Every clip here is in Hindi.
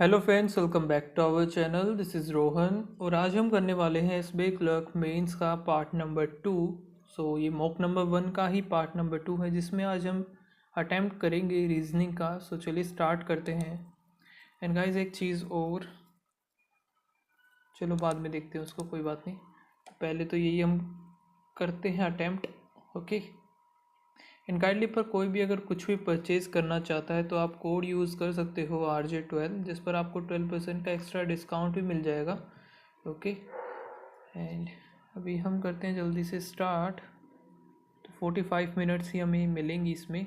Hello friends, welcome back to our channel. This is Rohan और आज हम करने वाले हैं एसबीआई क्लर्क मेंस का पार्ट नंबर 2। ये मॉक नंबर 1 का ही पार्ट नंबर 2 है जिसमें आज हम अटेम्प्ट करेंगे रीजनिंग का। चलिए स्टार्ट करते हैं। एंड गाइस, एक चीज़ और, चलो बाद में देखते हैं उसको, कोई बात नहीं। पहले तो यही हम करते हैं अटेम्प्ट। ओके। एंड काइंडली पर कोई भी अगर कुछ भी परचेज करना चाहता है तो आप कोड यूज़ कर सकते हो RJ12, जिस पर आपको 12% का एक्स्ट्रा डिस्काउंट भी मिल जाएगा। ओके। एंड अभी हम करते हैं जल्दी से स्टार्ट। तो 45 मिनट्स ही हमें मिलेंगी इसमें।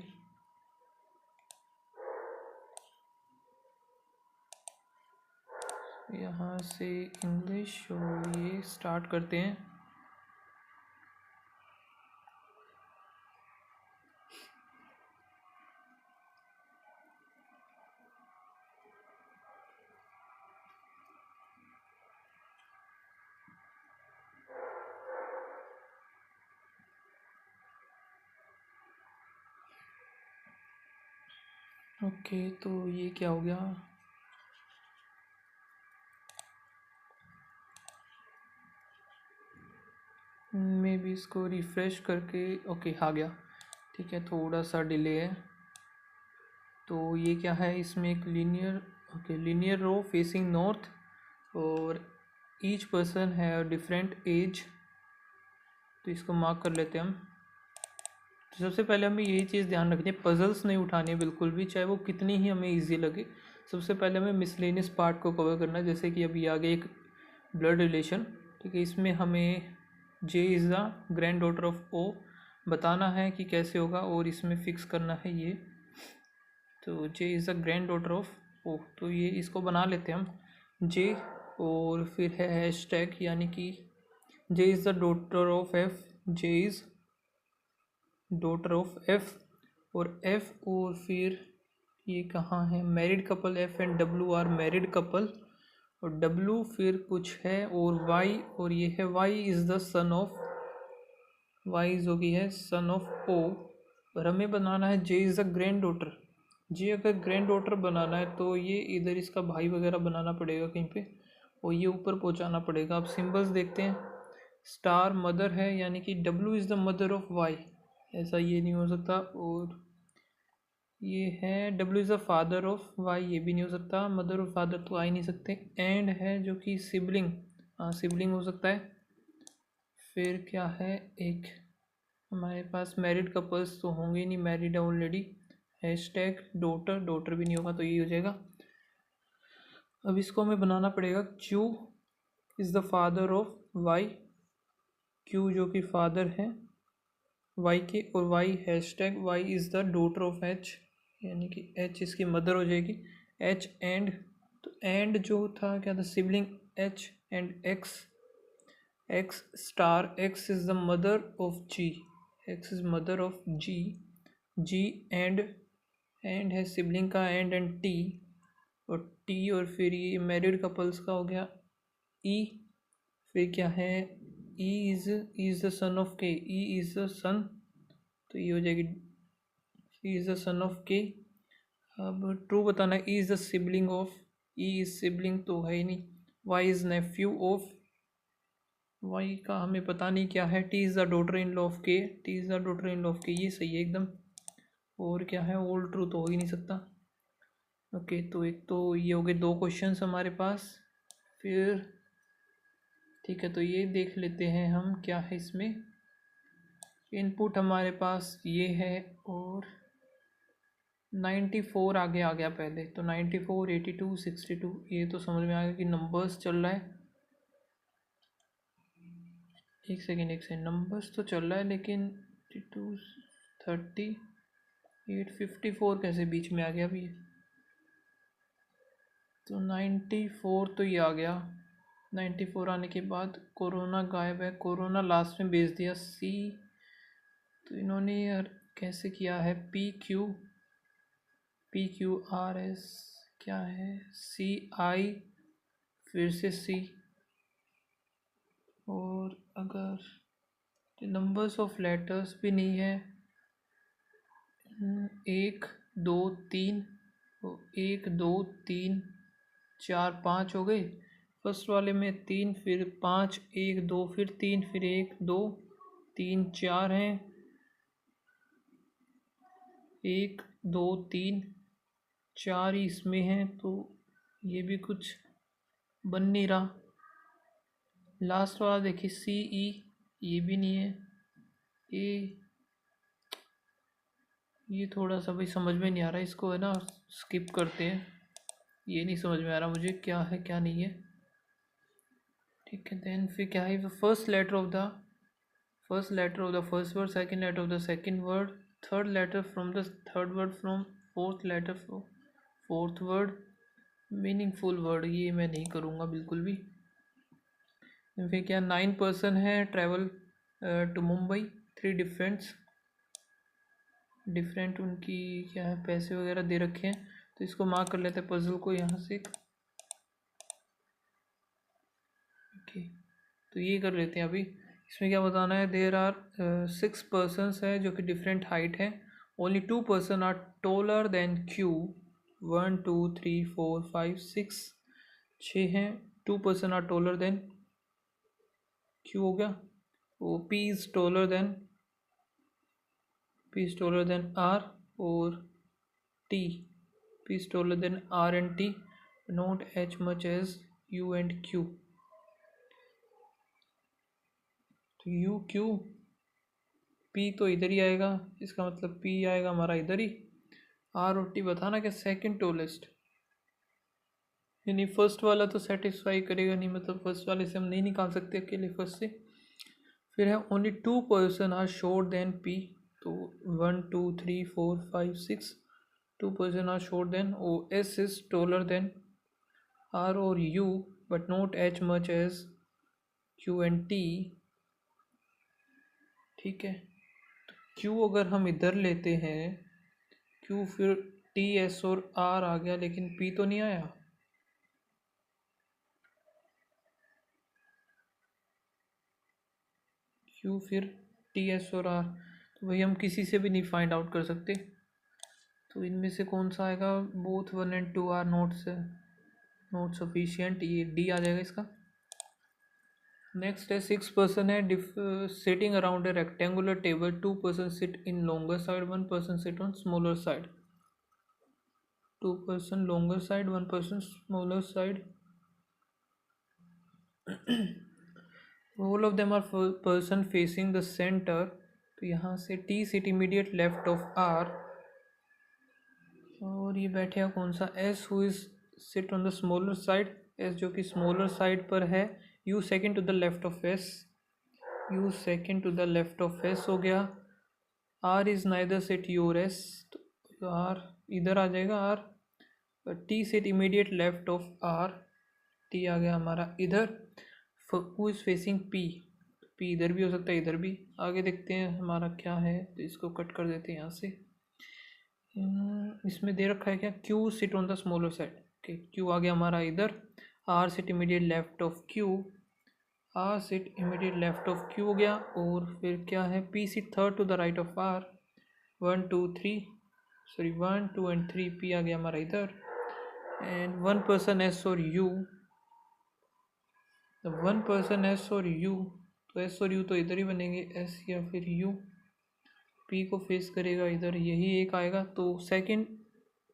यहाँ से इंग्लिश और ये स्टार्ट करते हैं। ओके, तो ये क्या हो गया? मैं भी इसको रिफ़्रेश करके, ओके आ गया। ठीक है, थोड़ा सा डिले है। तो ये क्या है, इसमें एक linear, okay, linear row facing north और ईच पर्सन है डिफरेंट एज। तो इसको मार्क कर लेते हैं हम। तो सबसे पहले हमें यही चीज़ ध्यान रखनी है, पजल्स नहीं उठानी है बिल्कुल भी, चाहे वो कितनी ही हमें इजी लगे। सबसे पहले हमें मिसलेनियस पार्ट को कवर करना है, जैसे कि अभी आगे एक ब्लड रिलेशन। ठीक है, इसमें हमें J is the granddaughter of O बताना है कि कैसे होगा, और इसमें फिक्स करना है ये। तो J is the granddaughter of O, तो ये इसको बना लेते हैं हम जे। और फिर है हैशटैग, यानी कि J is the daughter of F, J is daughter of F. और एफ, और फिर ये कहाँ है, married couple, F and W are married couple. और डब्लू फिर कुछ है, और वाई, और ये है Y is the son of, Y जो की है सन ऑफ ओ। पर हमें बनाना है जे इज़ द ग्रैंड डॉटर। जी, अगर ग्रैंड डॉटर बनाना है तो ये इधर इसका भाई वगैरह बनाना पड़ेगा कहीं पे, और ये ऊपर पहुंचाना पड़ेगा। आप सिंबल्स देखते हैं, स्टार मदर है, यानी कि W is the mother of Y, ऐसा ये नहीं हो सकता। और ये है W is the father of Y, ये भी नहीं हो सकता, मदर और फादर तो आ ही नहीं सकते। एंड है जो कि सिबलिंग, हाँ सिबलिंग हो सकता है। फिर क्या है, एक हमारे पास मैरिड कपल्स तो होंगे ही नहीं, मैरिड है ऑलरेडी। हैशटैग डॉटर, डॉटर भी नहीं होगा, तो यही हो जाएगा। अब इसको हमें बनाना पड़ेगा, Q is the father of Y, Q जो कि फादर है वाई के, और Y hashtag Y is the daughter of H, यानी कि एच इसकी मदर हो जाएगी। एच एंड, तो एंड जो था क्या था, sibling H and X, X star, X is the mother of G, X is mother of G, G and, and है सिबलिंग का एंड टी, और टी, और फिर ये मैरिड कपल्स का हो गया ई। फिर क्या है, E is the son of K, E is the son, तो ये हो जाएगी E is the son of K. अब ट्रू बताना है, E is the sibling of, E is sibling तो है ही नहीं। Y is nephew of, Y का हमें पता नहीं क्या है। T is the daughter in law of K, T is the daughter in law of K, ये सही है एकदम। और क्या है, ऑल ट्रू तो हो ही नहीं सकता। ओके, तो एक तो ये हो गए दो क्वेश्चंस हमारे पास। फिर ठीक है, तो ये देख लेते हैं हम क्या है इसमें। इनपुट हमारे पास ये है, और 94 आगे आ गया पहले, तो 94, 82, 62, ये तो समझ में आ गया कि नंबर्स चल रहा है। एक सेकेंड, नंबर्स तो चल रहा है, लेकिन 52, 38, 54 कैसे बीच में आ गया अभी? तो 94 तो ये आ गया। 94 आने के बाद कोरोना गायब है, कोरोना लास्ट में भेज दिया सी। तो इन्होंने यार कैसे किया है, PQ RS क्या है, CI, फिर से सी। और अगर नंबर्स ऑफ लेटर्स भी नहीं है, 1 2 3, 1 2 3, 4 5 हो गई। फर्स्ट वाले में 3 फिर 5 1 2 फिर 3 फिर 1 2 3 4 हैं, 1 2 3 4 ही इसमें हैं, तो ये भी कुछ बन नहीं रहा। लास्ट वाला देखिए सी ई, ये भी नहीं है। ए, ये थोड़ा सा भाई समझ में नहीं आ रहा, इसको है ना स्किप करते हैं। ये नहीं समझ में आ रहा मुझे क्या है क्या नहीं है। ठीक है, देन फिर क्या है, first letter of the first word, second letter of the second word, third letter from the third word, from fourth letter from fourth word, meaningful word. ये मैं नहीं करूँगा बिल्कुल भी। फिर क्या 9 पर्सन है ट्रैवल टू मुंबई, 3 डिफरेंट उनकी क्या है पैसे वगैरह दे रखे हैं, तो इसको मार्क कर लेते हैं पजल को यहाँ से। ओके, तो ये कर लेते हैं अभी। इसमें क्या बताना है, देयर आर 6 पर्सनस है जो कि डिफरेंट हाइट है। Only 2 person are taller than Q. 1 2 3 4 5 6, 6 हैं। 2 person are taller than Q हो गया। वो P is taller than R, और T, P is taller than R and T, not H much as U and Q. तो यू क्यू पी तो इधर ही आएगा, इसका मतलब पी आएगा हमारा इधर ही। आर और टी बताना क्या सेकंड टोलेस्ट, यानी फर्स्ट वाला तो सेटिस्फाई करेगा नहीं, मतलब फर्स्ट वाले से हम नहीं निकाल सकते अकेले फर्स्ट से। फिर है only 2 person are short than P, तो 1 2 3 4 5 6, 2 person are short than. O S is taller than R और U but not H much as Q and T. ठीक है, तो क्यू अगर हम इधर लेते हैं, क्यू फिर टी एस और आर आ गया, लेकिन पी तो नहीं आया। क्यू फिर टी एस और आर, तो भाई हम किसी से भी नहीं फाइंड आउट कर सकते। तो इनमें से कौन सा आएगा, both 1 and 2 are not sufficient, ये डी आ जाएगा इसका। नेक्स्ट है 6 पर्सन है sitting around a rectangular table, 2 person sit in longer side, 1 person sit on smaller side. 2 person longer side, 1 person smaller side. All of them are person facing the centre, तो यहाँ से T sit immediate left of R, और ये बैठेगा कौन सा, S who is sit on the smaller side, S जो कि स्मॉलर साइड पर है। U second to the left of S, U second to the left of S हो गया। R is neither sit your S, तो आर इधर आ जाएगा R. T sit immediate left of R, T आ गया हमारा इधर। Who is facing P, P इधर भी हो सकता है इधर भी। आगे देखते हैं हमारा क्या है, तो इसको कट कर देते हैं यहाँ से। इसमें दे रखा है क्या, Q sit on the smaller side. Okay, Q आ गया हमारा इधर। R sit immediate left of Q, R sit immediate left of Q हो गया। और फिर क्या है, P sit third to the right of R, 1 2 3 sorry 1 2 and 3, P आ गया हमारा इधर। एंड 1 पर्सन एस और यू, 1 पर्सन एस और यू, तो एस और यू तो इधर ही बनेंगे, एस या फिर यू। पी को फेस करेगा इधर, यही एक आएगा। तो सेकंड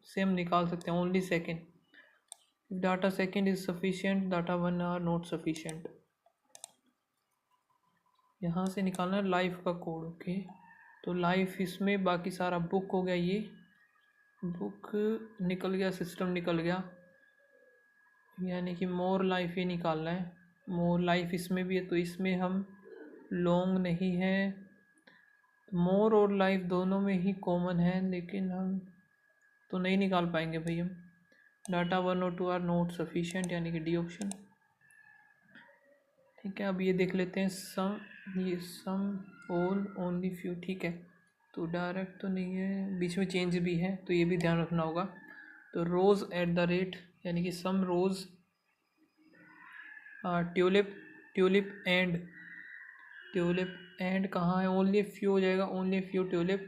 से हम निकाल सकते हैं, only second. Data second is sufficient, data 1 are not sufficient. यहाँ से निकालना है लाइफ का कोड। ओके, तो लाइफ इसमें बाकी सारा बुक हो गया, ये बुक निकल गया, सिस्टम निकल गया, यानी कि मोर लाइफ ही निकालना है। मोर लाइफ इसमें भी है, तो इसमें हम लॉन्ग नहीं है, मोर और लाइफ दोनों में ही कॉमन है, लेकिन हम तो नहीं निकाल पाएंगे भाई हम। डाटा 1 और 2 आर नॉट सफिशिएंट, यानी कि डी ऑप्शन। ठीक है, अब ये देख लेते हैं सम, ये सम ऑल ओनली फ्यू। ठीक है, तो डायरेक्ट तो नहीं है, बीच में चेंज भी है, तो ये भी ध्यान रखना होगा। तो रोज़ एट द रेट, यानी कि सम रोज़, ट्यूलिप एंड कहाँ है, ओनली फ्यू हो जाएगा, ओनली फ्यू ट्यूलिप,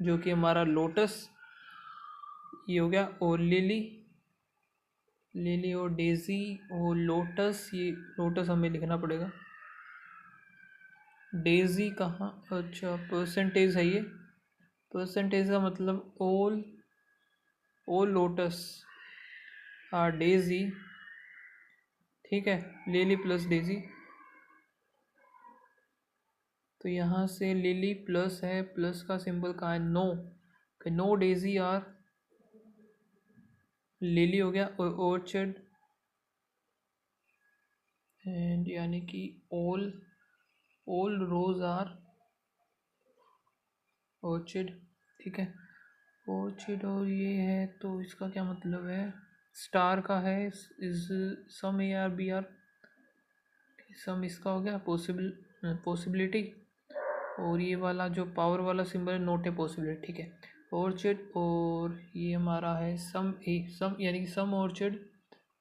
जो कि हमारा लोटस ये हो गया। और लिली लिली और डेजी और लोटस, ये लोटस हमें लिखना पड़ेगा। डेजी कहाँ, अच्छा परसेंटेज है ये, परसेंटेज का मतलब ऑल लोटस आर डेजी, ठीक है, लिली प्लस डेजी। तो यहाँ से लिली प्लस है, प्लस का सिंबल कहाँ है, no, no daisy are lily हो गया, और ऑर्चर्ड एंड यानी कि ऑल रोज आर ऑर्चिड, ठीक है, ऑर्चिड। और ये है तो इसका क्या मतलब है, स्टार का है, is some A are B are, some इसका हो गया पॉसिबिलिटी, और ये वाला जो पावर वाला सिंबल है नोट ए पॉसिबिलिटी, ठीक है, ऑर्चिड। और ये हमारा है सम ए, सम यानी कि some orchid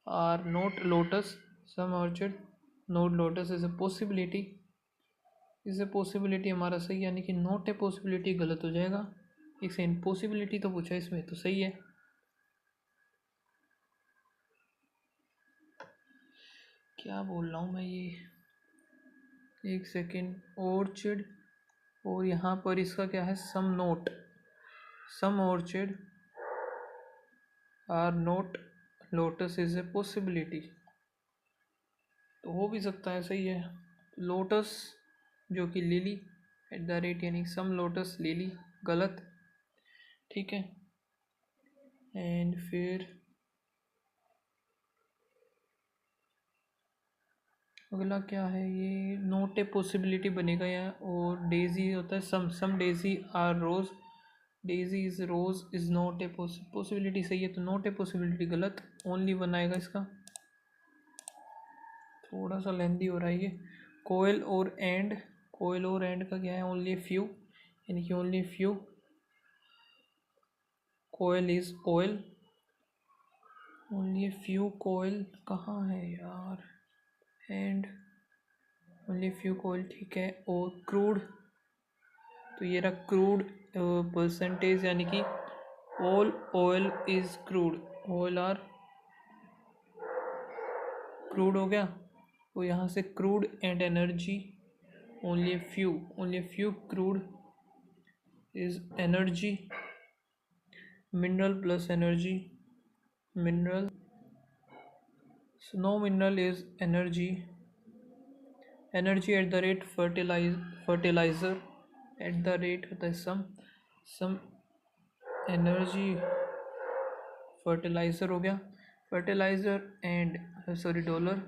are not lotus, some orchid not lotus is a possibility, is a possibility हमारा सही, यानी कि नोट ए पॉसिबिलिटी गलत हो जाएगा। एक सेकंड, पॉसिबिलिटी तो पूछा इसमें, तो सही है। क्या बोल रहा हूँ मैं ये, एक सेकेंड, ऑर्चिड, और यहाँ पर इसका क्या है, some not, some orchid are not lotus is a possibility, तो हो भी सकता है, सही है। लोटस जो कि लिली एट द रेट, यानी सम लोटस लिली गलत, ठीक है। एंड फिर अगला क्या है, ये नोट ए पॉसिबिलिटी बनेगा यहाँ, और डेजी होता है some daisy are rose, daisy is rose is not a possibility, सही है, तो नॉट ए पॉसिबिलिटी गलत, ओनली वन आएगा इसका, थोड़ा सा लेंदी हो रहा है ये। कोयल और एंड, कोयल और एंड का क्या है, ओनली फ्यू, यानी कि ओनली फ्यू, कोयल इज ऑयल, ओनली फ्यू कोयल कहाँ है यार, एंड ओनली फ्यू कोयल, ठीक है। और क्रूड, तो ये रहा क्रूड परसेंटेज, यानी कि all oil is crude, oil are crude हो गया। और यहाँ से crude and energy, only few crude is energy, mineral plus energy, mineral, no mineral is energy, energy at the rate fertiliser, at the rate होता है सम एनर्जी फर्टिलाइज़र हो गया, फर्टिलाइज़र एंड सॉरी डॉलर,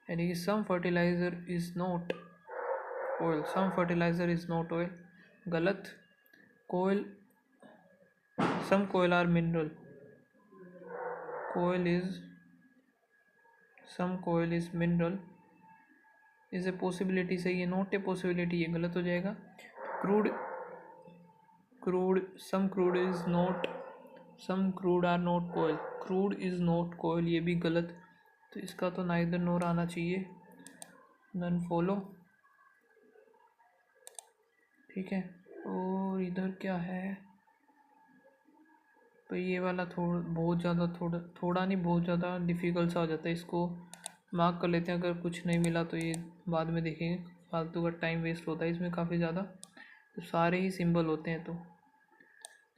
यानी कि some fertiliser is not oil, some fertiliser is not oil गलत, कोयल सम कोयल आर मिनरल, कोयल इज़ सम कोयल is mineral is a possibility, सही है, नॉट ए पॉसिबिलिटी ये गलत हो जाएगा। Crude crude some crude is not, some crude are not कोयल, क्रूड इज़ नॉट कोयल ये भी गलत, तो इसका तो नाइदर नोर आना चाहिए, नन फॉलो, ठीक है। और इधर क्या है, तो ये वाला बहुत ज़्यादा थोड़ा नहीं, बहुत ज़्यादा डिफ़िकल्ट सा हो जाता है, इसको मार्क कर लेते हैं, अगर कुछ नहीं मिला तो ये बाद में देखेंगे, फालतू का टाइम वेस्ट होता है इसमें काफ़ी ज़्यादा, तो सारे ही सिंबल होते हैं, तो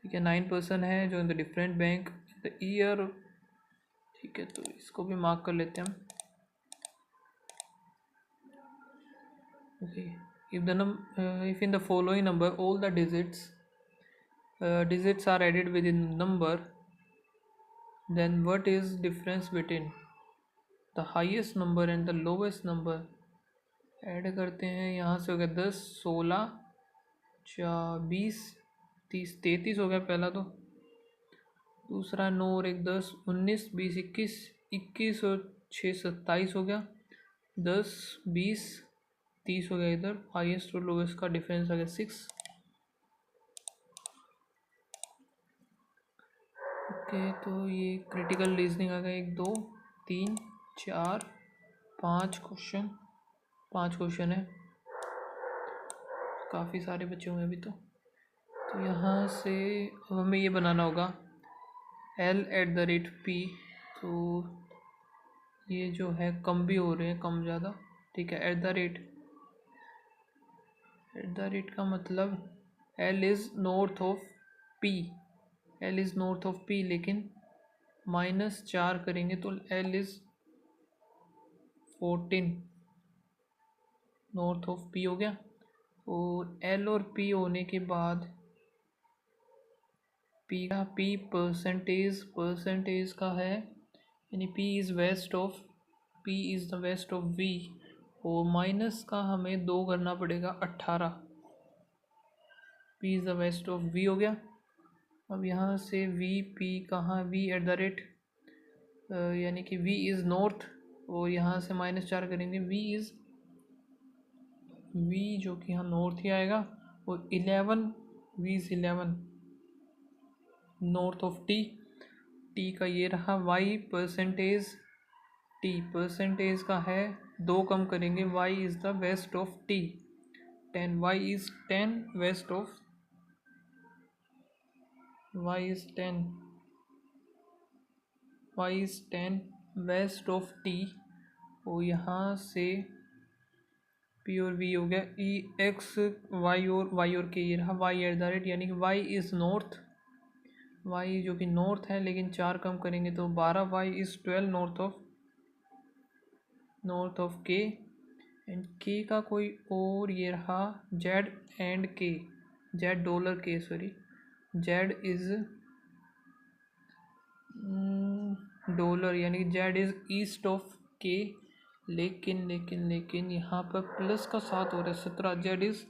ठीक है। 9% है जो in the different bank the year, ठीक है, तो इसको भी मार्क कर लेते हैं हम, okay. If in the following number all the digits are added within number, then what is difference between the highest number and the lowest number, add करते हैं, यहाँ से हो गया 10, 16, 20, 30, 33 हो गया पहला, तो दूसरा 9 और 1 10, 19, 20, 21, 21 और 6 27 हो गया, 10, 20, 30 हो गया, इधर हाईएस्ट और लोवेस्ट का डिफरेंस आ गया 6, ओके। तो ये क्रिटिकल रीजनिंग आ गया, 1 2 3 4 5 क्वेश्चन, 5 क्वेश्चन है, काफ़ी सारे बचे हुए हैं अभी तो यहाँ से अब हमें ये बनाना होगा L@P, तो ये जो है कम भी हो रहे हैं, कम ज़्यादा, ठीक है। एट द रेट का मतलब L is north of P, L is north of P, लेकिन -4 करेंगे तो L is 14 north of P हो गया। और एल और पी होने के बाद पी का पी परसेंटेज का है, यानी P is west of, P is the west of V, और माइनस का हमें 2 करना पड़ेगा 18, P is the west of V हो गया। अब यहाँ से वी पी कहाँ, वी एट द रेट, यानी कि वी इज़ नॉर्थ, और यहाँ से -4 करेंगे, वी इज़, वी जो कि यहाँ नॉर्थ ही आएगा, और 11, V is 11 north of T, T का ये रहा वाई परसेंटेज, टी परसेंटेज का है 2 कम करेंगे, Y is the west of T 10, Y is 10 west of, Y is 10, Y is 10 west of T, और यहाँ से पी और वी हो गया, ई एक्स वाई और के, ये रहा वाई एट द रेट, यानी कि वाई इज़ नॉर्थ, वाई जो कि नॉर्थ है, लेकिन 4 कम करेंगे तो 12, वाई इज़ 12 नॉर्थ ऑफ के, एंड के का कोई और, ये रहा जेड एंड के, जेड डॉलर के, सॉरी, जेड इज़ डॉलर, यानी कि जेड इज़ ईस्ट ऑफ के, लेकिन यहाँ पर प्लस का 7 हो रहा है, 17, Z is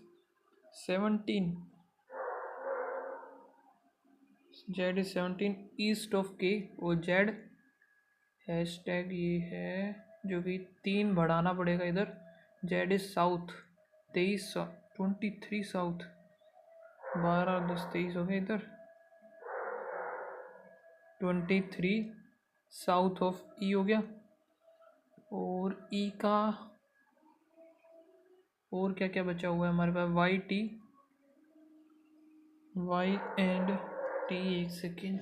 17, Z is 17 east of के, और जेड हैशटैग ये है जो कि 3 बढ़ाना पड़ेगा इधर, जेड इज़ साउथ 23, 23 साउथ, 12 10 23 हो गया इधर, 23 साउथ ऑफ ई हो गया। और ई का और क्या क्या बचा हुआ है हमारे पास, Y T, Y and T, एक सेकेंड,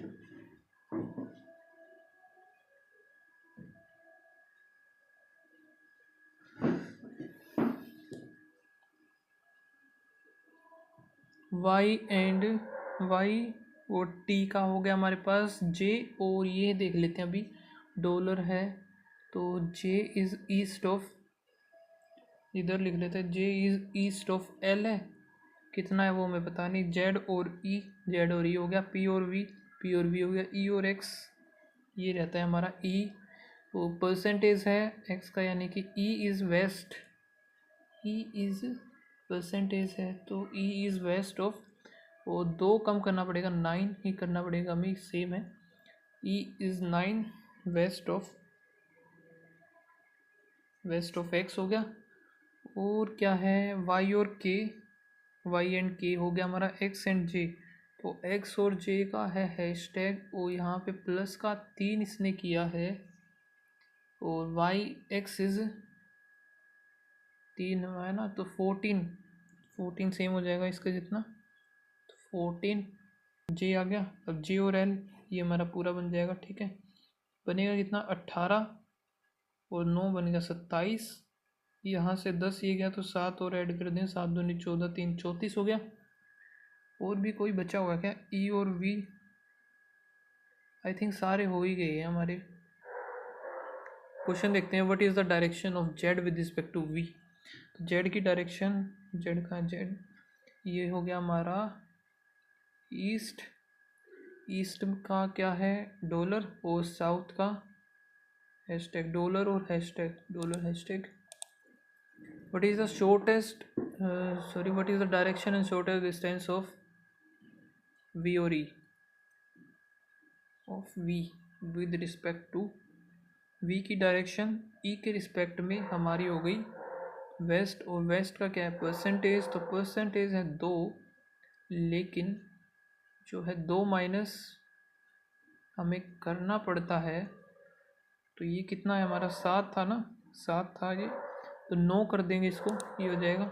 वाई एंड वाई और टी का हो गया हमारे पास जे, और ये देख लेते हैं अभी, डॉलर है तो जे इज़ ईस्ट ऑफ, इधर लिख लेते हैं जे इज़ ईस्ट ऑफ एल है, कितना है वो हमें पता नहीं, जेड और ई, जेड और ई हो गया, पी और वी, पी और वी हो गया, ई और एक्स, ये रहता है हमारा ई, वो परसेंटेज है एक्स का, यानी कि E is waste, E is percentage है तो ई इज़ वेस्ट ऑफ, और 2 कम करना पड़ेगा, 9 ही करना पड़ेगा हमें, सेम है, E is 9 waste of x हो गया। और क्या है, वाई और के, वाई एंड के हो गया हमारा, एक्स एंड जे, तो एक्स और जे का है हैशटैग, और यहाँ पे प्लस का 3 इसने किया है, और वाई एक्स इज़ 3 है ना, तो 14 सेम हो जाएगा इसका जितना, तो 14 जे आ गया। अब जे और एल ये हमारा पूरा बन जाएगा, ठीक है, बनेगा कितना 18, और 9 बनेगा 27, यहाँ से 10 ये गया तो 7 और ऐड कर दें, 7 दूनी 14, 3 34 हो गया। और भी कोई बचा हुआ क्या, ई और वी, आई थिंक सारे हो ही गए हैं हमारे। क्वेश्चन देखते हैं, what is the direction of Z with respect to V, तो जेड की डायरेक्शन, जेड का जेड ये हो गया हमारा ईस्ट, ईस्ट का क्या है डॉलर, और साउथ का हैशटैग डॉलर, और hashtag dollar hashtag, what is the shortest, sorry what is the direction and shortest distance of V और E, of V with respect to V की डायरेक्शन ई के रिस्पेक्ट में हमारी हो गई वेस्ट, और वेस्ट का क्या है परसेंटेज, तो परसेंटेज है 2, लेकिन जो है 2 माइनस हमें करना पड़ता है, तो ये कितना है हमारा 7 था ना, 7 था ये, तो 9 कर देंगे इसको, ये हो जाएगा,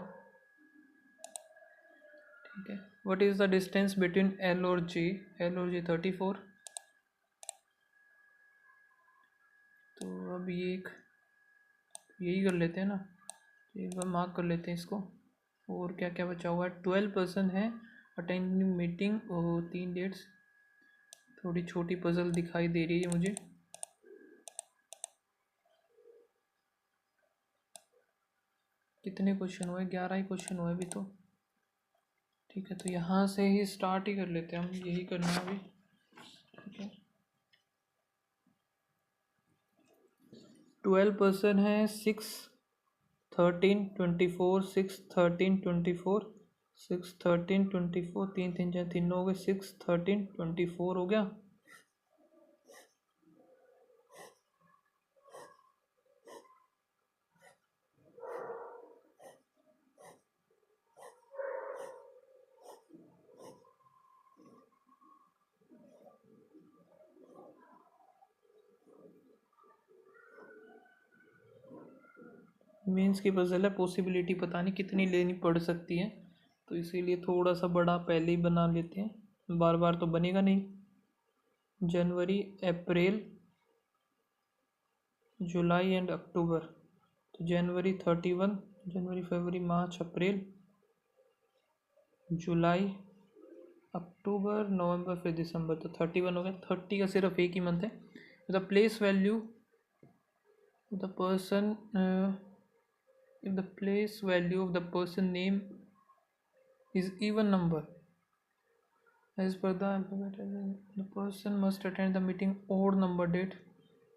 ठीक है। What is the distance between L और जे, एल और जे 34, अब ये एक यही कर लेते हैं ना, एक बार मार्क कर लेते हैं इसको। और क्या क्या बचा हुआ है, 12% है अटेंडिंग मीटिंग और 3 डेट्स। थोड़ी छोटी पजल दिखाई दे रही है मुझे। कितने क्वेश्चन हुए, 11 ही क्वेश्चन हुए अभी तो। ठीक है, तो यहाँ से ही स्टार्ट ही कर लेते हैं हम, यही करना है अभी। ठीक है, 12% है 6 13 24, 6 13 24, 6 13 24, 3 3 4 3 हो गए, 6 13 24 हो गया। मीन्स की पजल है, पॉसिबिलिटी पता नहीं कितनी लेनी पड़ सकती है, तो इसीलिए थोड़ा सा बड़ा पहले ही बना लेते हैं, बार बार तो बनेगा नहीं। जनवरी अप्रैल जुलाई एंड अक्टूबर, तो जनवरी 31, जनवरी फरवरी मार्च अप्रैल जुलाई अक्टूबर नवंबर फिर दिसंबर, तो 31 हो गया। 30 का सिर्फ एक ही मंथ है। The place value the person if the place value of the person name is even number as per the person must attend the meeting odd number date,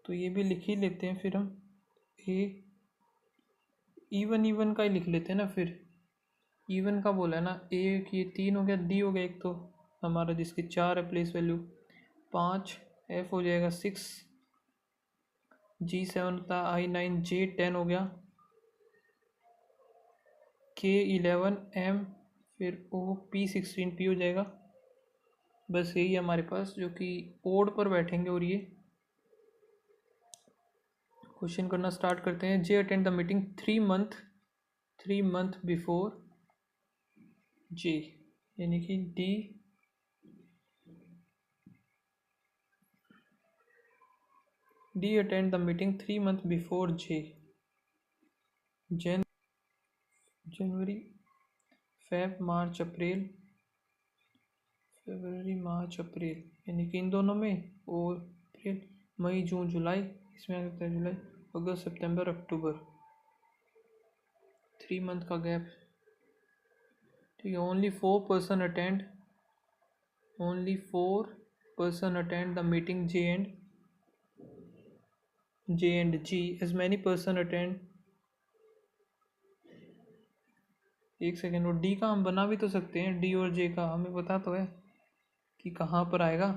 तो ये भी लिख ही लेते हैं फिर हम। ए इवन का ही लिख लेते हैं ना, फिर इवन का बोला है ना। ए ये 3 हो गया, डी हो गया एक तो हमारा जिसकी 4 है प्लेस वैल्यू, 5 एफ हो जाएगा, 6 जी 7 था, आई 9 जे 10 हो गया, के 11 एम, फिर ओ पी 16 पी हो जाएगा। बस यही है हमारे पास जो कि ओड पर बैठेंगे। और ये क्वेश्चन करना स्टार्ट करते हैं। J attend the meeting 3 month before J, यानी कि D attend the meeting 3 month before J, जनवरी फेब मार्च अप्रैल, फरवरी मार्च अप्रैल, यानी कि इन दोनों में, और अप्रैल मई जून जुलाई, इसमें आ सकता है जुलाई अगस्त सितंबर अक्टूबर, 3 मंथ का गैप। ठीक है, only 4% attend the meeting J and G, as many person attend. एक सेकेंड, और डी का हम बना भी तो सकते हैं, डी और जे का हमें पता तो है कि कहाँ पर आएगा।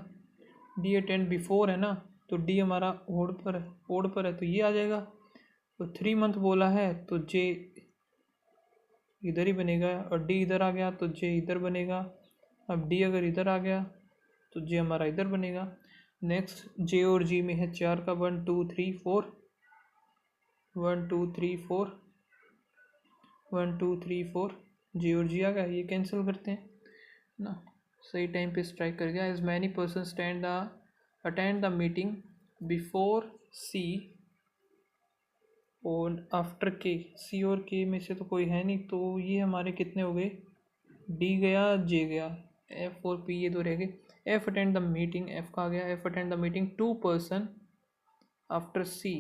डी अटेंड बिफोर है ना, तो डी हमारा ओड पर है तो ये आ जाएगा। तो 3 मंथ बोला है तो जे इधर ही बनेगा, और डी इधर आ गया तो जे इधर बनेगा। अब डी अगर इधर आ गया तो जे हमारा इधर बनेगा। नेक्स्ट जे और जी में है 4 का 1 2 3 4, 1 2 3 4, 1 2 3 4, जे और जी आ गया। ये कैंसिल करते हैं ना, सही टाइम पे स्ट्राइक कर गया। As many person attend the meeting before C और आफ्टर के, सी और के में से तो कोई है नहीं, तो ये हमारे कितने हो गए, डी गया जे गया, एफ और पी ये दो रह गए। F attend the meeting, F का आ गया, F attend the meeting 2 person after C,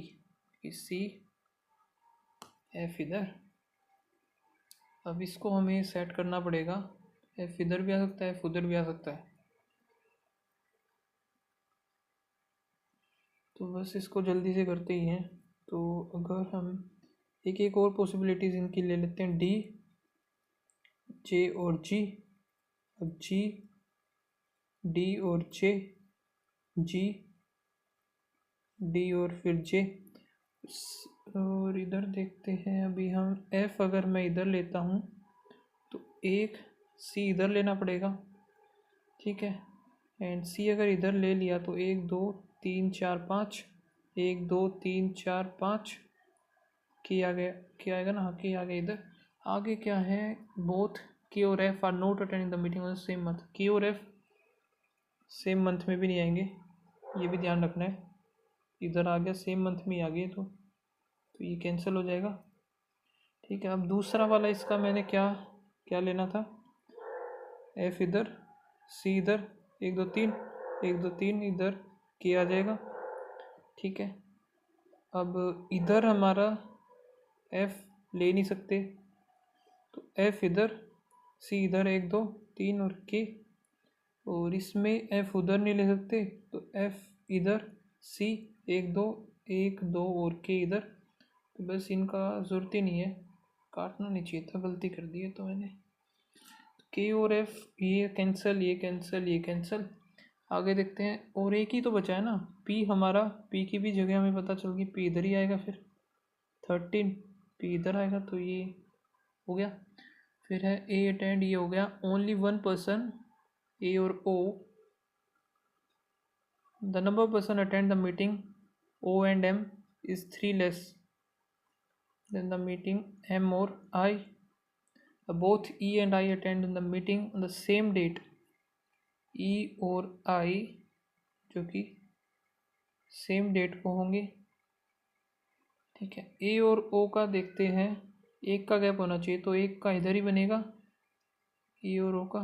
F इधर। अब इसको हमें सेट करना पड़ेगा, एफ इधर भी आ सकता है, एफ उधर भी आ सकता है, तो बस इसको जल्दी से करते ही हैं। तो अगर हम एक और पॉसिबिलिटीज़ इनकी ले लेते हैं, डी जे और जी। अब जी डी और जे, जी डी और फिर जे, और इधर देखते हैं अभी हम। एफ अगर मैं इधर लेता हूँ तो एक सी इधर लेना पड़ेगा, ठीक है। एंड सी अगर इधर ले लिया तो 1 2 3 4 5, 1 2 3 4 5 की आ गया, क्या आएगा ना, हाँ की आ गया इधर। आगे क्या है, बोथ के और F R note attending the मीटिंग ऑन सेम मंथ। के और एफ सेम मंथ में भी नहीं आएंगे, ये भी ध्यान रखना है। इधर आ गया, सेम मंथ में ही आ गई, तो ये कैंसिल हो जाएगा। ठीक है, अब दूसरा वाला इसका मैंने क्या क्या लेना था, एफ इधर, सी इधर, 1 2 3, 1 2 3 इधर के आ जाएगा। ठीक है, अब इधर हमारा एफ ले नहीं सकते, तो एफ इधर, सी इधर, 1 2 3 और के, और इसमें एफ उधर नहीं ले सकते, तो एफ इधर, सी 1 2 1 2 और के इधर। तो बस इनका ज़रूरत ही नहीं है, काटना नहीं चाहिए था, गलती कर दी है तो मैंने। के और एफ ये कैंसिल, ये कैंसिल, ये कैंसिल। आगे देखते हैं, और एक ही तो बचा है ना, पी हमारा, पी की भी जगह हमें पता चल गई, पी इधर ही आएगा, फिर 13 पी इधर आएगा, तो ये हो गया। फिर है ए अटेंड, ये हो गया। ओनली 1 पर्सन, ए और O, the number of person attend the meeting O and M is 3 less than the meeting M और I. Both E and I attend in the मीटिंग ऑन द सेम डेट। ई और आई जो कि सेम डेट को होंगे। ठीक है, ए और ओ का देखते हैं, एक का गैप होना चाहिए, तो एक का इधर ही बनेगा, ए और ओ का।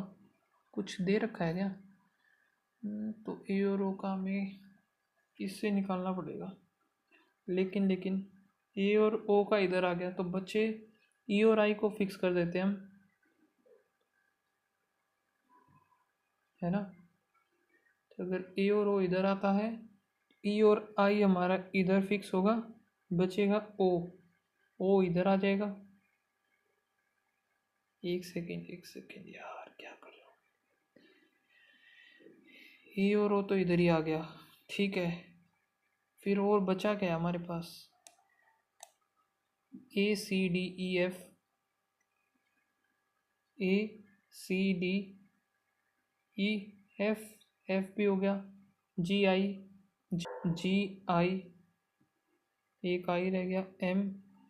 कुछ दे रखा है क्या? तो ए और ओ का हमें इससे निकालना पड़ेगा, लेकिन ए और ओ का इधर आ गया, तो बच्चे ई और आई को फिक्स कर देते हैं हम, है ना। तो अगर ए और ओ इधर आता है, ई और आई हमारा इधर फिक्स होगा, बचेगा ओ, ओ इधर आ जाएगा। एक सेकेंड यार, क्या कर रहा हूँ। ए और ओ तो इधर ही आ गया, ठीक है। फिर और बचा क्या है हमारे पास, A C D E F, A C D E F, F भी हो गया, जी आई, जी आई, एक आई रह गया, एम,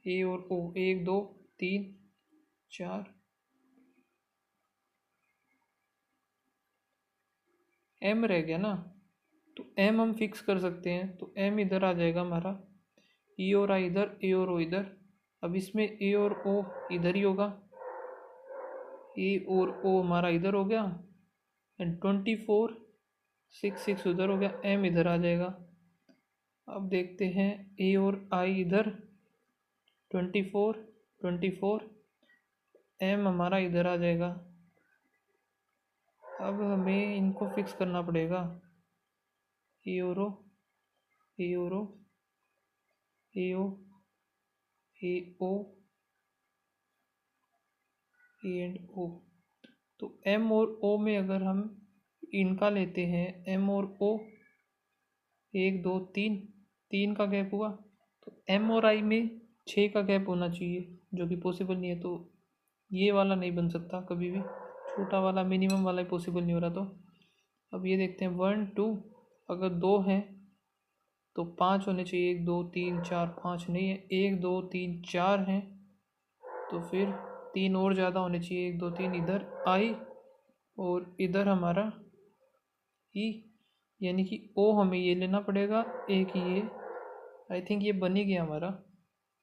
ए और ओ, 1 2 3 4, एम रह गया ना, तो एम हम फिक्स कर सकते हैं, तो एम इधर आ जाएगा हमारा, ई और आई इधर, ए और ओ इधर। अब इसमें ए और ओ इधर ही होगा, ए और ओ हमारा इधर हो गया, एंड 24 6 6 उधर हो गया, एम इधर आ जाएगा। अब देखते हैं, ए और आई इधर, 24 24, एम हमारा इधर आ जाएगा। अब हमें इनको फिक्स करना पड़ेगा, ए और ओ, ए और ओ, ए ओ, ए ओ, ए एंड ओ। तो एम और ओ में अगर हम इनका लेते हैं, एम और ओ, 1 2 3, 3 का गैप हुआ, तो एम और आई में 6 का गैप होना चाहिए, जो कि पॉसिबल नहीं है, तो ये वाला नहीं बन सकता कभी भी, छोटा वाला मिनिमम वाला ही पॉसिबल नहीं हो रहा। तो अब ये देखते हैं, 1 2, अगर 2 हैं तो 5 होने चाहिए, 1 2 3 4 5 नहीं है, 1 2 3 4 हैं, तो फिर 3 और ज़्यादा होने चाहिए, 1 2 3 इधर आई और इधर हमारा ई, यानी कि ओ हमें ये लेना पड़ेगा, एक ये, आई थिंक ये बन ही गया हमारा।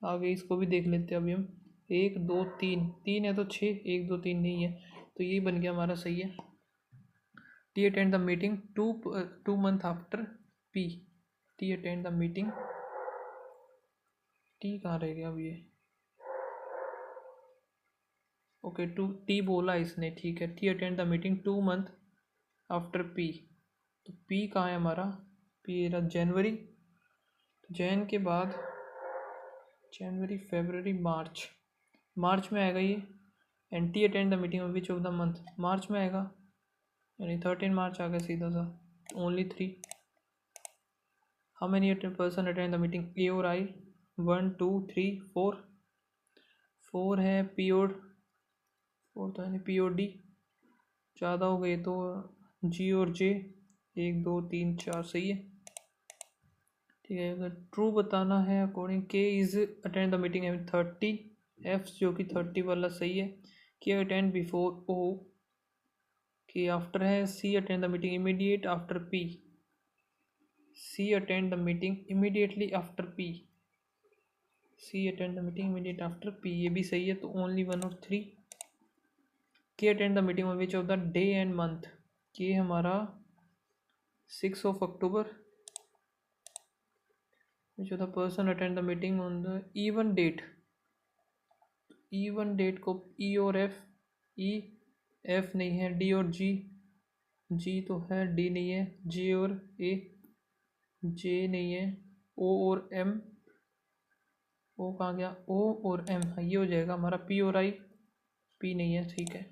आगे इसको भी देख लेते हैं अभी हम, 1 2 3, 3 है तो 6, 1 2 3 नहीं है, तो यही बन गया हमारा, सही है। T attend the meeting 2 month after P, T attend the meeting, T कहाँ रह गया अब ये, ओके, टू टी बोला इसने, ठीक है। T attend the meeting 2 month after P, तो पी कहाँ है हमारा, पी रहा जनवरी, तो जैन के बाद जनवरी फरवरी मार्च, मार्च में आएगा ये। And T attend the meeting of which of the month, मार्च में आएगा, यानी 13 मार्च आ गया सीधा सा, only 3। How many person attend the meeting, A और आई, 1 2 3 4, 4 है पी और, 4 तो है नहीं, पी और डी, ज़्यादा हो गए तो जी और जे, 1 2 3 4, सही है। ठीक है, अगर ट्रू बताना है, अकॉर्डिंग के इज़ अटेंड द मीटिंग है 30, एफ जो कि 30 वाला सही है। के अटेंड बिफोर ओ, के आफ्टर है। C attend the meeting immediate after P, C attend the meeting immediately after P. C attend the meeting immediately after P, ये भी सही है, तो only 1 और 3. K attend the meeting on which of the day and month. K हमारा 6 of October. Which of the person attend the meeting on the even date. even date को E और F. E F नहीं है, D और G. G तो है, D नहीं है. J और A. J नहीं है. O और M. O कहाँ गया? O और M, ये हो जाएगा हमारा P और I. P नहीं है, ठीक है.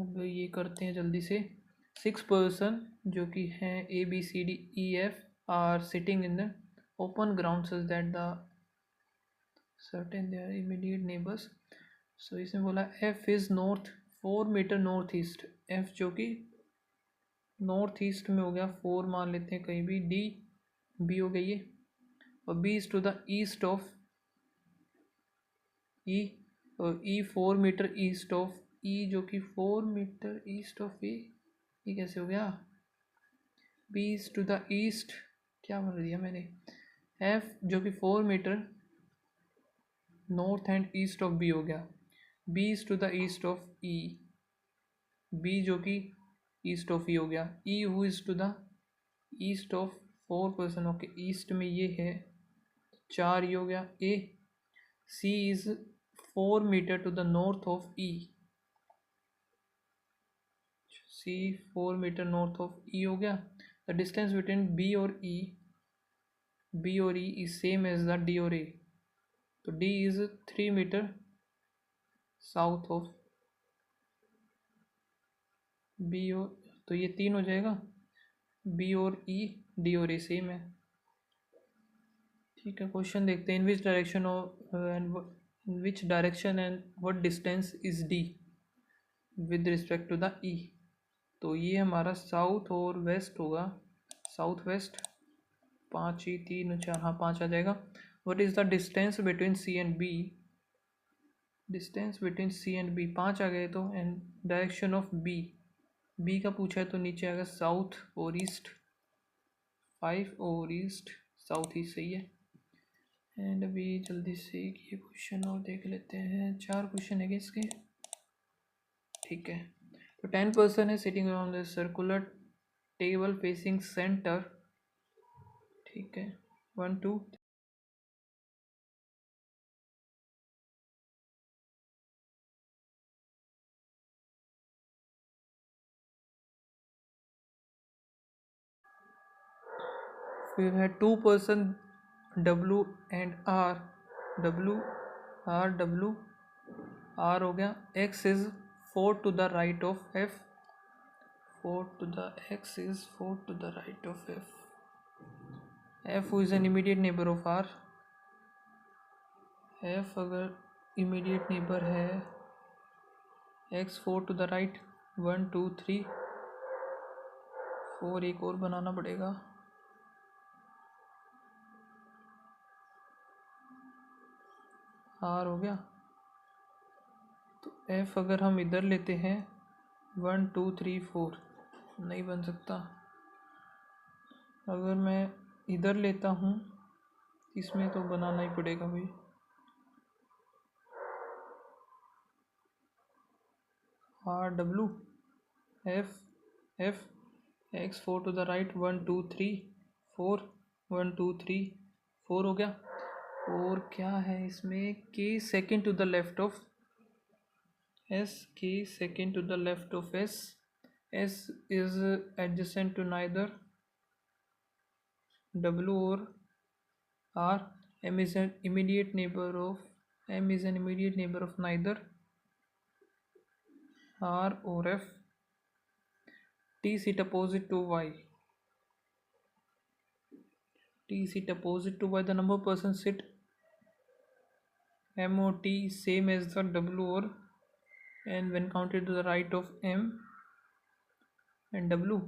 अब ये करते हैं जल्दी से. 6 person जो कि हैं A B C D E F are sitting in the open ground such that the certain their immediate neighbors. So इसमें बोला F is north 4 meter north east. F जो कि नॉर्थ ईस्ट में हो गया, 4 मान लेते हैं कहीं भी. D B हो गई है. और B is to the east of E. और E 4 meter east of E जो कि 4 meter east of E. ये कैसे हो गया? B is to the east, क्या बोल दिया मैंने? F जो कि 4 metre north and east of B हो गया. B is to the east of E. B जो कि ईस्ट ऑफ E हो गया. E who is to the east of 4 person. Okay, east में ये है 4, ये हो गया. A C is 4 meter to the north of E. C 4 meter north of E हो गया. The distance between B और E is same as the D और A. तो D is 3 meter south of B और, तो ये 3 हो जाएगा. B और E, D और A सेम है. ठीक है, क्वेश्चन देखते हैं. In which direction and what distance is D with respect to the E. तो ये हमारा साउथ और वेस्ट होगा. साउथ वेस्ट 5 ही 3 4, हाँ 5 आ जाएगा. What is the distance between C and B. Distance between C and B 5 आ गए. तो एंड डायरेक्शन ऑफ B का पूछा है तो नीचे आएगा साउथ और ईस्ट. 5 और ईस्ट साउथ ईस्ट सही है. एंड अभी जल्दी से ये क्वेश्चन और देख लेते हैं. 4 क्वेश्चन है इसके. ठीक है, तो 10 person है sitting on the circular table facing centre. ठीक है, 1 2 फिर है 2 person W and R. W R हो गया. X is 4 to the right of F. 4 to the X is 4 to the right of F. F who is an immediate neighbor of R. F अगर immediate neighbor है, X 4 to the right, 1 2 3 4. एक और बनाना पड़ेगा. R हो गया. तो F अगर हम इधर लेते हैं 1 2 3 4 नहीं बन सकता. अगर मैं इधर लेता हूँ इसमें तो बनाना ही पड़ेगा भाई. R W F X 4 to the right, 1 2 3 4 1 2 3 4 हो गया. और क्या है इसमें? K second to the left of S. K second to the left of S. S is adjacent to neither W or R. M is an immediate neighbor of neither R or F. T sit opposite to Y. T sit opposite to Y. The number of persons sit M or T same as the W or N when counted to the right of M and W.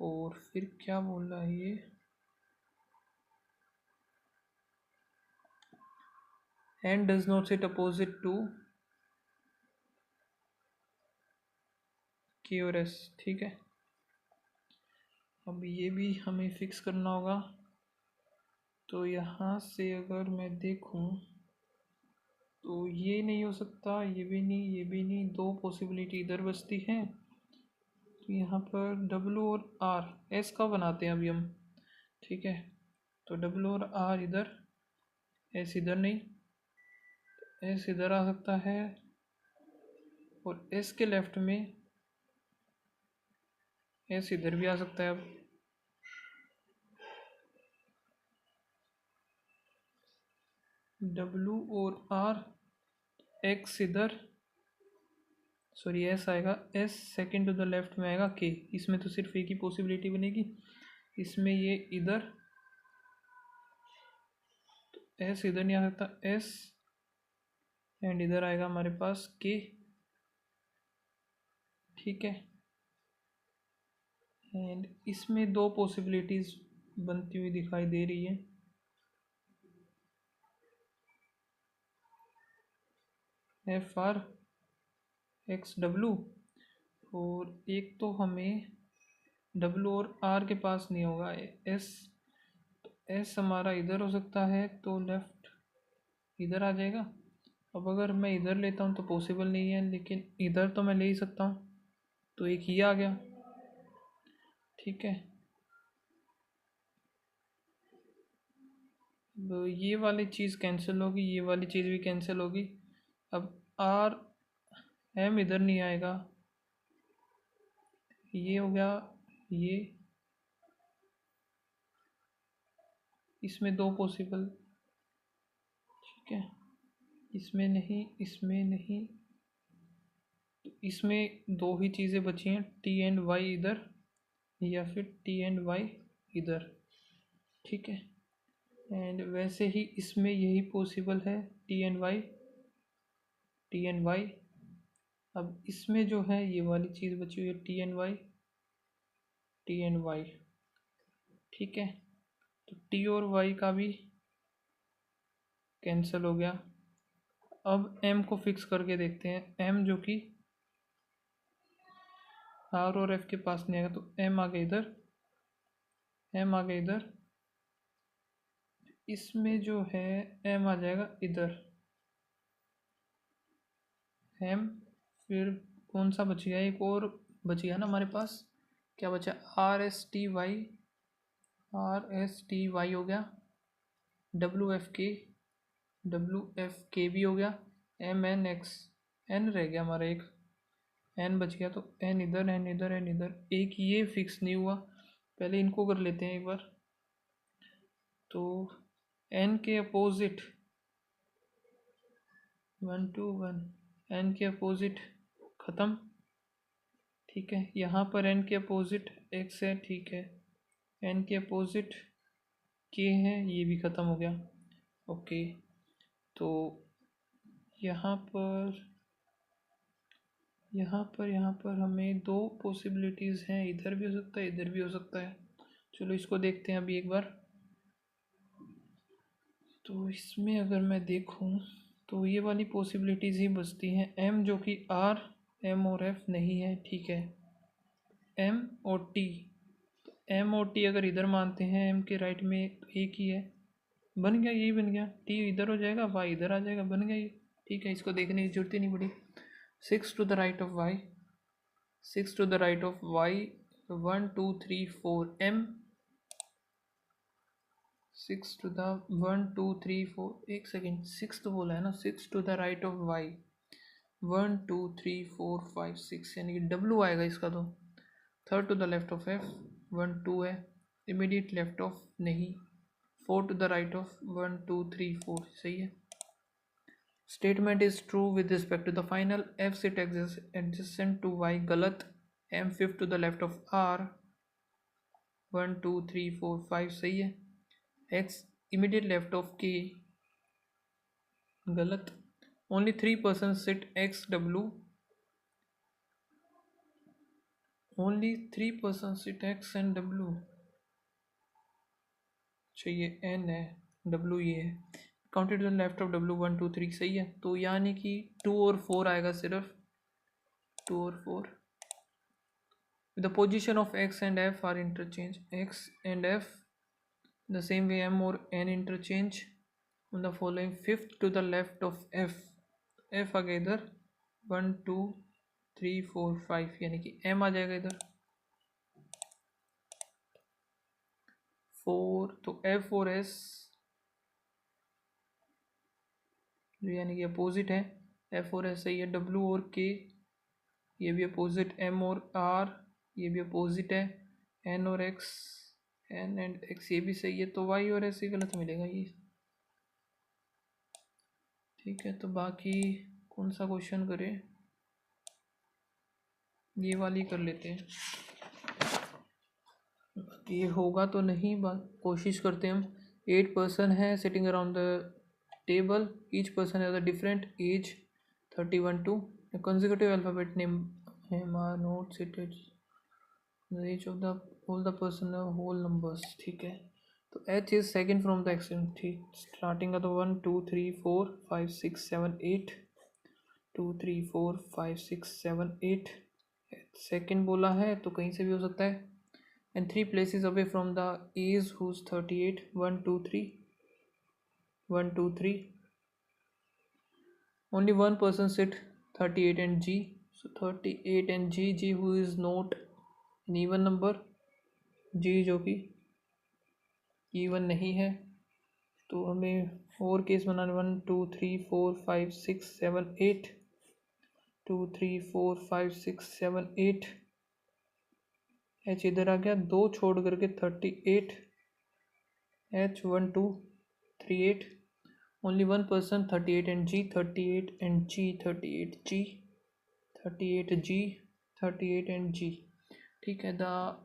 और फिर क्या बोल रहा है ये? N does not sit opposite to K और S. ठीक है, अब ये भी हमें फिक्स करना होगा। तो यहाँ से अगर मैं देखूँ तो ये नहीं हो सकता, ये भी नहीं, ये भी नहीं, दो पॉसिबिलिटी इधर बचती हैं। तो यहाँ पर W और R S का बनाते हैं अभी हम, ठीक है। तो W और R इधर, S इधर नहीं, S इधर आ सकता है और S के लेफ्ट में S इधर भी आ सकता है। अब W और R, X इधर, सॉरी S आएगा, S second to the left में आएगा K। इसमें तो सिर्फ एक ही पॉसिबिलिटी बनेगी, इसमें ये इधर, तो S इधर नहीं आ सकता, S एंड इधर आएगा हमारे पास K, ठीक है। एंड इसमें दो पॉसिबिलिटीज़ बनती हुई दिखाई दे रही है। FR XW, और एक तो हमें W और R के पास नहीं होगा, S, तो S हमारा इधर हो सकता है, तो लेफ्ट इधर आ जाएगा। अब अगर मैं इधर लेता हूँ तो पॉसिबल नहीं है, लेकिन इधर तो मैं ले ही सकता हूँ, तो एक ही आ गया, ठीक है। अब ये वाली चीज़ कैंसिल होगी, ये वाली चीज़ भी कैंसिल होगी। अब R M इधर नहीं आएगा, ये हो गया, ये, इसमें दो पॉसिबल, ठीक है। इसमें नहीं, इसमें नहीं, तो इसमें दो ही चीज़ें बची हैं, T एंड Y इधर या फिर T एंड Y इधर, ठीक है। एंड वैसे ही इसमें यही पॉसिबल है, T and Y, T and Y। अब इसमें जो है ये वाली चीज़ बची हुई है, T and Y, T and Y, ठीक है। तो T और Y का भी कैंसिल हो गया। अब M को फिक्स करके देखते हैं, M जो कि R और F के पास नहीं आएगा, तो M आ गया इधर, M आ गया इधर, इसमें जो है M आ जाएगा इधर, M, फिर कौन सा बच गया, एक और बच गया ना हमारे पास, क्या बचा, RSTY, RSTY हो गया, WFK, WFK भी हो गया, MNX, N रह गया हमारा एक, N बच गया, तो N इधर, N इधर, N इधर, एक ये फिक्स नहीं हुआ, पहले इनको कर लेते हैं एक बार। तो N के अपोजिट 1 2 1, N के अपोजिट ख़त्म, ठीक है। यहाँ पर N के अपोजिट X है, ठीक है। N के अपोजिट K है, ये भी ख़त्म हो गया, ओके। तो यहाँ पर हमें दो पॉसिबिलिटीज़ हैं, इधर भी हो सकता है, इधर भी हो सकता है। चलो इसको देखते हैं अभी एक बार। तो इसमें अगर मैं देखूं तो ये वाली पॉसिबिलिटीज़ ही बचती हैं, M जो कि R, M और F नहीं है, ठीक है। M और T, तो M और T अगर इधर मानते हैं, M के राइट में तो एक ही है, बन गया, यही बन गया, T इधर हो जाएगा, Y इधर आ जाएगा, बन गया ये, ठीक है। इसको देखने की जरूरत ही नहीं पड़ी। 6 to the right of Y, 6 to the right of Y, 1 2 3 4 M, 6 to the 1 2 3 4, एक सेकेंड, 6 तो बोला है ना, 6 to the right of Y, 1 2 3 4 5 6, यानी कि W आएगा इसका। तो third to the left of F, 1 2 है, इमीडिएट लेफ्ट ऑफ नहीं, 4 टू द राइट ऑफ 1 2 3 4, सही है। Statement is true with respect to the final, F sit adjacent to Y, गलत। M fifth to the left of R, 1 2 3 4 5, सही है। X immediate left of K, गलत। Only 3 persons sit XW, only 3 persons sit X and W, चाहिए N है, W ये है। Counted to the left of W, 1 2 3, सही है। तो यानी कि 2 और 4 आएगा सिर्फ, 2 और 4, the position of x and f are interchange, x and f the same way m or n interchange on the following, fifth to the left of f, f आ गया इधर 1 2 3 4 5 यानी कि m आ जाएगा इधर 4, तो f और s यानी कि अपोजिट है, f और s सही है, w और k ये भी अपोजिट, m और r ये भी अपोजिट है, n और x, n एंड x ये भी सही है, तो y और s ही गलत मिलेगा ये। ठीक है, तो बाकी कौन सा क्वेश्चन करें, ये वाली कर लेते हैं, ये होगा तो नहीं, कोशिश करते हैं हम। 8 पर्सन है sitting around the table, each person has a different age 31 two consecutive alphabet name him are not cited the age of the all the person whole numbers। ठीक है, तो h is second from the extreme, ठीक, स्टार्टिंग का तो 1 2 3 4 5 6 7 8 2 3 4 5 6 7 8 सेकेंड बोला है तो कहीं से भी हो सकता है, and 3 places away from the is who's 38 1 2 3 1 2 3 only one person sit 38 and g, so 38 and g who is not an even number, g जो कि even नहीं है, तो हमें और केस बनाने 1 2 3 4 5 6 7 8 2 3 4 5 6 7 8 h इधर आ गया, दो छोड़ करके 38 h 1 2 3 8 only one person 38 and g 38 and g 38 g 38 g 38 and g। ठीक है, the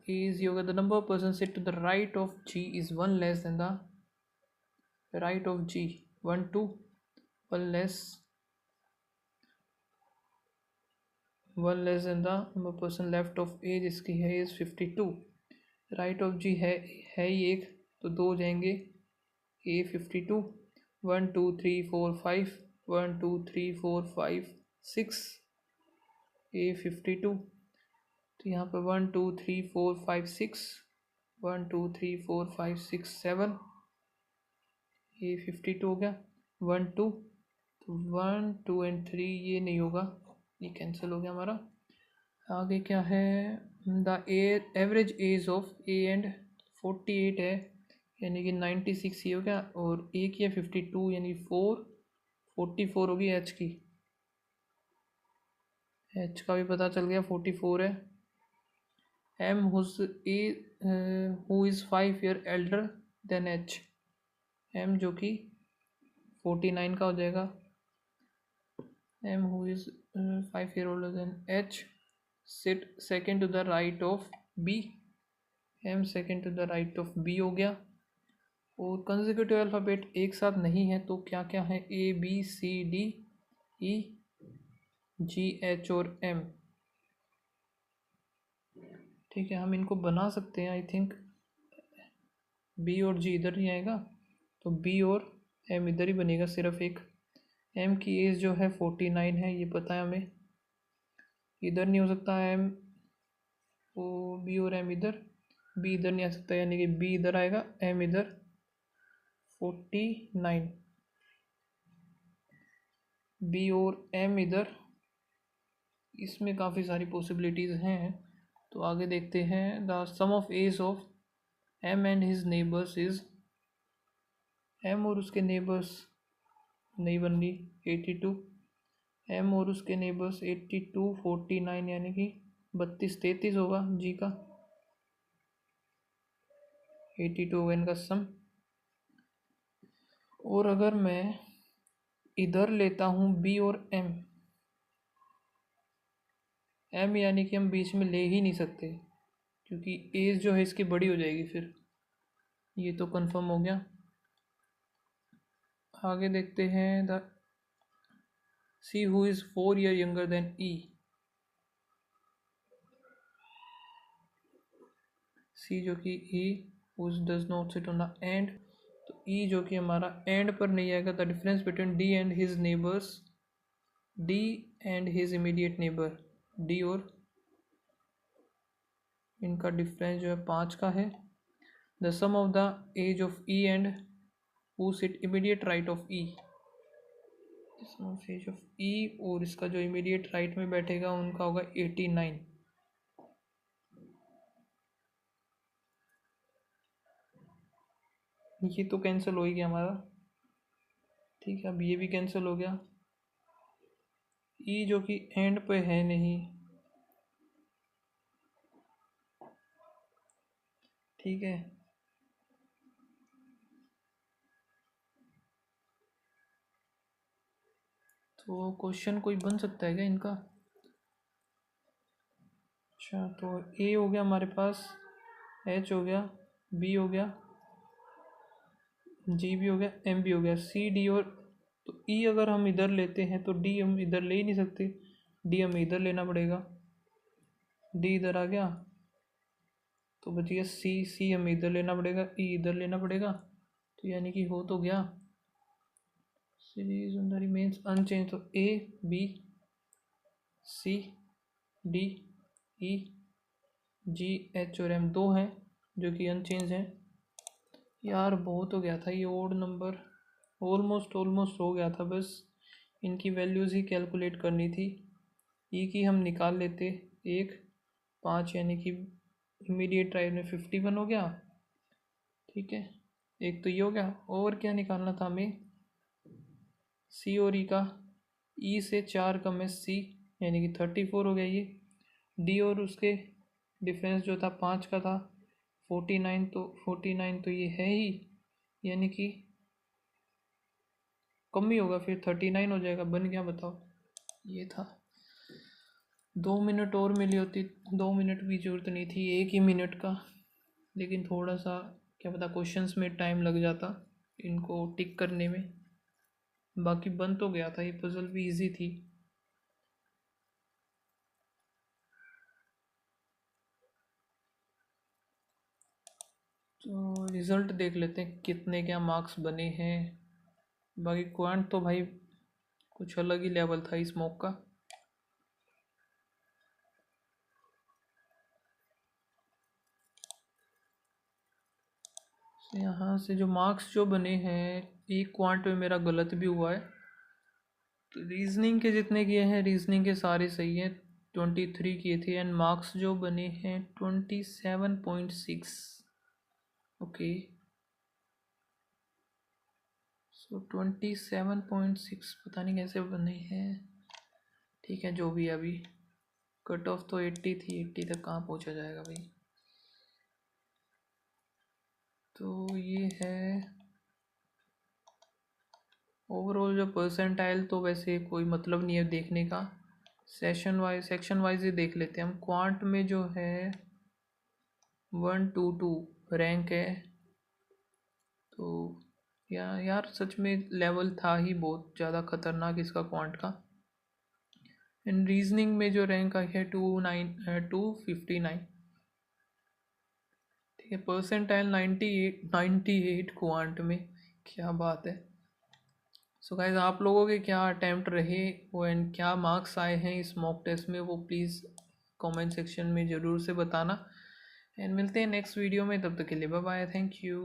is yoga the number of person sit to the right of g is 1 less than the right of g 1 2 1 less than the number of person left of a जिसकी है is 52, राइट ऑफ g है ही एक, तो दो हो जाएंगे a 52 1 2 3 4 5 1 2 3 4 5 6 a 52, तो यहाँ पर 1 2 3 4 5 6 1 2 3 4 5 6 7 a 52 हो गया 1 2, तो 1 2 एंड 3 ये नहीं होगा, ये कैंसिल हो गया हमारा। आगे क्या है, the average age of A and 48 है यानी कि 96 ये हो गया, और ए की है 52 यानी 44 होगी एच की, एच का भी पता चल गया 44 है। M who is 5 year elder than H, M जो कि 49 का हो जाएगा, M who is 5 year older than H sit second to the right of B, M second to the right of B हो गया। और कंसेक्यूटिव अल्फ़ाबेट एक साथ नहीं है तो क्या क्या है, A B C D E G H और एम। ठीक है, हम इनको बना सकते हैं, आई थिंक बी और जी इधर नहीं आएगा तो बी और एम इधर ही बनेगा सिर्फ एक। एम की एज जो है 49 है, ये पता है हमें, इधर नहीं हो सकता एम, वो बी और एम इधर, बी इधर नहीं आ सकता यानी कि बी इधर आएगा, एम इधर 49, बी और एम इधर, इसमें काफ़ी सारी पॉसिबिलिटीज़ हैं, तो आगे देखते हैं। The sum of age of M and his neighbours is, M और उसके नेबर्स नहीं बन रही 82, एम और उसके नेबर्स 82 49 यानी कि 32 33 होगा जी का, 82 होगा इनका सम। और अगर मैं इधर लेता हूँ बी और एम, एम यानी कि हम बीच में ले ही नहीं सकते क्योंकि एज जो है इसकी बड़ी हो जाएगी फिर, ये तो कंफर्म हो गया। आगे देखते हैं, the C who is 4 year younger than E, C जो कि E whose does not sit on the end, तो ई जो कि हमारा एंड पर नहीं आएगा। The difference between D and his neighbours, D and his immediate neighbour, D और इनका डिफरेंस जो है 5 का है। The sum of the age of E and who sit immediate right of E, sum of age of ई और इसका जो इमीडिएट राइट में बैठेगा उनका होगा 89। ये तो कैंसिल हो ही गया हमारा, ठीक है। अब ये भी कैंसिल हो गया। ई जो कि एंड पे है नहीं, ठीक है। तो क्वेश्चन कोई बन सकता है क्या इनका? अच्छा, तो ए हो गया हमारे पास, एच हो गया, बी हो गया, जी भी हो गया, एम भी हो गया, सी डी और तो ई अगर हम इधर लेते हैं तो डी हम इधर ले ही नहीं सकते, डी हमें इधर लेना पड़ेगा। डी इधर आ गया तो बच गया सी, सी हमें इधर लेना पड़ेगा, ई इधर लेना पड़ेगा। तो यानी कि हो तो गया series on the remains unchanged. तो A B C D E G H और एम दो हैं जो कि अनचेंज हैं। यार बहुत हो गया था ये ओड नंबर, ऑलमोस्ट हो गया था, बस इनकी वैल्यूज़ ही कैलकुलेट करनी थी। ई की हम निकाल लेते, 1 5 यानी कि इमीडिएट राइट में 51 हो गया, ठीक है। एक तो ये हो गया, और क्या निकालना था हमें, सी और ई का, ई से 4 कम है सी यानी कि 34 हो गया ये। डी और उसके डिफरेंस जो था 5 का था 49, तो 49 तो ये है ही, यानी कि कम ही होगा, फिर 39 हो जाएगा। बन गया, बताओ। ये था। 2 मिनट और मिली होती, 2 मिनट भी ज़रूरत नहीं थी, 1 ही मिनट का, लेकिन थोड़ा सा क्या पता क्वेश्चंस में टाइम लग जाता इनको टिक करने में। बाकी बन तो गया था, ये पजल भी इजी थी। तो रिज़ल्ट देख लेते हैं कितने क्या मार्क्स बने हैं। बाकी क्वांट तो भाई कुछ अलग ही लेवल था इस मॉक का। यहाँ से जो मार्क्स जो बने हैं, एक क्वांट में मेरा गलत भी हुआ है। तो रीजनिंग के जितने किए हैं, रीजनिंग के सारे सही हैं, 23 किए थे, एंड मार्क्स जो बने हैं 27.6। ओके, सो 27.6 पता नहीं कैसे बने हैं, ठीक है जो भी। अभी कट ऑफ तो 80 थी, 80 तक कहाँ पहुँचा जाएगा भाई। तो ये है ओवरऑल जो परसेंटाइल, तो वैसे कोई मतलब नहीं है देखने का, सेक्शन वाइज ही देख लेते हैं हम। क्वांट में जो है 122 रैंक है, तो यार सच में लेवल था ही बहुत ज़्यादा खतरनाक इसका क्वांट का। एंड रीजनिंग में जो रैंक आई है 259, ठीक है। परसेंटाइल 98 क्वांट में, क्या बात है। सो गाइज, आप लोगों के क्या अटैम्प्ट रहे वो एंड क्या मार्क्स आए हैं इस मॉक टेस्ट में, वो प्लीज़ कमेंट सेक्शन में ज़रूर से बताना। एंड मिलते हैं नेक्स्ट वीडियो में, तब तक के लिए बाय बाय, थैंक यू।